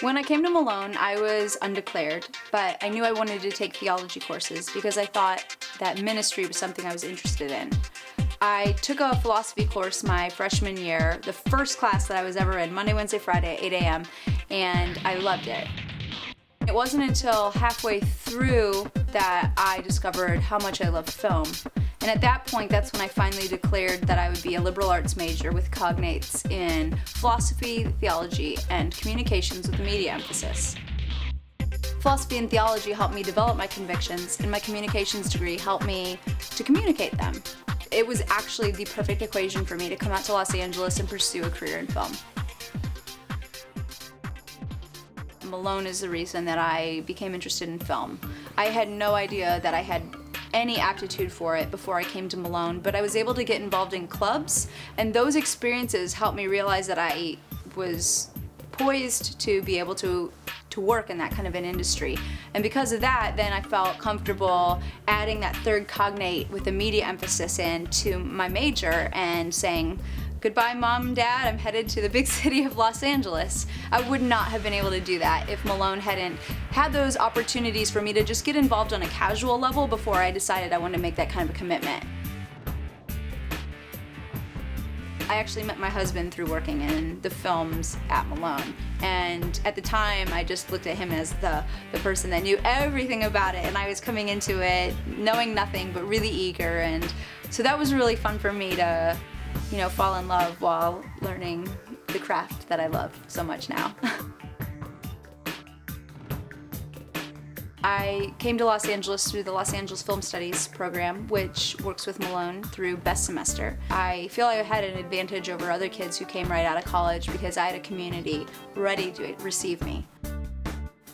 When I came to Malone, I was undeclared, but I knew I wanted to take theology courses because I thought that ministry was something I was interested in. I took a philosophy course my freshman year, the first class that I was ever in, Monday, Wednesday, Friday at 8 a.m., and I loved it. It wasn't until halfway through that I discovered how much I loved film. And at that point, that's when I finally declared that I would be a liberal arts major with cognates in philosophy, theology, and communications with a media emphasis. Philosophy and theology helped me develop my convictions, and my communications degree helped me to communicate them. It was actually the perfect equation for me to come out to Los Angeles and pursue a career in film. Malone is the reason that I became interested in film. I had no idea that I had any aptitude for it before I came to Malone, but I was able to get involved in clubs, and those experiences helped me realize that I was poised to be able to work in that kind of an industry. And because of that, then I felt comfortable adding that third cognate with a media emphasis into my major and saying, "Goodbye, Mom and Dad, I'm headed to the big city of Los Angeles." I would not have been able to do that if Malone hadn't had those opportunities for me to just get involved on a casual level before I decided I wanted to make that kind of a commitment. I actually met my husband through working in the films at Malone, and at the time I just looked at him as the person that knew everything about it, and I was coming into it knowing nothing but really eager, and so that was really fun for me to fall in love while learning the craft that I love so much now. I came to Los Angeles through the Los Angeles Film Studies program, which works with Malone through best semester. I feel I had an advantage over other kids who came right out of college because I had a community ready to receive me.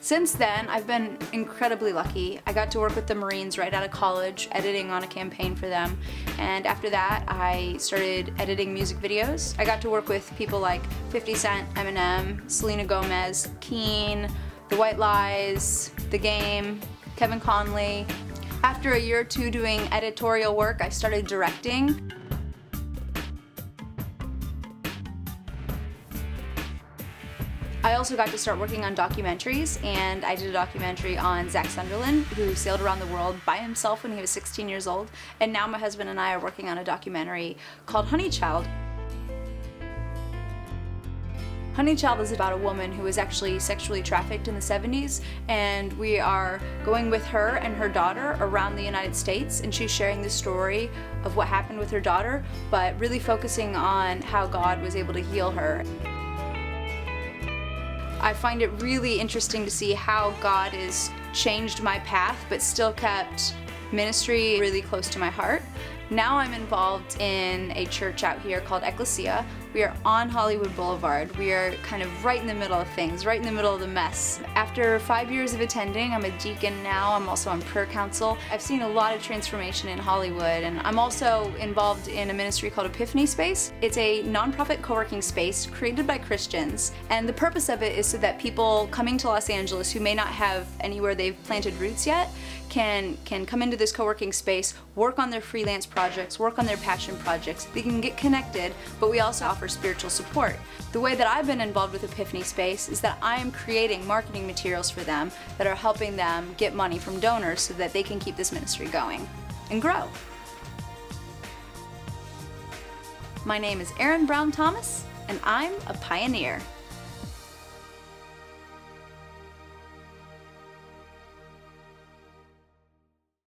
Since then, I've been incredibly lucky. I got to work with the Marines right out of college, editing on a campaign for them. And after that, I started editing music videos. I got to work with people like 50 Cent, Eminem, Selena Gomez, Keen, The White Lies, The Game, Kevin Conley. After a year or two doing editorial work, I started directing. I also got to start working on documentaries, and I did a documentary on Zach Sunderland, who sailed around the world by himself when he was 16 years old, and now my husband and I are working on a documentary called Honey Child. Honey Child is about a woman who was actually sexually trafficked in the 70s, and we are going with her and her daughter around the United States, and she's sharing the story of what happened with her daughter, but really focusing on how God was able to heal her. I find it really interesting to see how God has changed my path but still kept ministry really close to my heart. Now I'm involved in a church out here called Ecclesia. We are on Hollywood Boulevard. We are kind of right in the middle of things, right in the middle of the mess. After 5 years of attending, I'm a deacon now. I'm also on prayer council. I've seen a lot of transformation in Hollywood, and I'm also involved in a ministry called Epiphany Space. It's a nonprofit co-working space created by Christians, and the purpose of it is so that people coming to Los Angeles who may not have anywhere they've planted roots yet can come into this co-working space, work on their freelance projects, work on their passion projects. They can get connected, but we also offer spiritual support. The way that I've been involved with Epiphany Space is that I am creating marketing materials for them that are helping them get money from donors so that they can keep this ministry going and grow. My name is Erin Brown Thomas, and I'm a pioneer.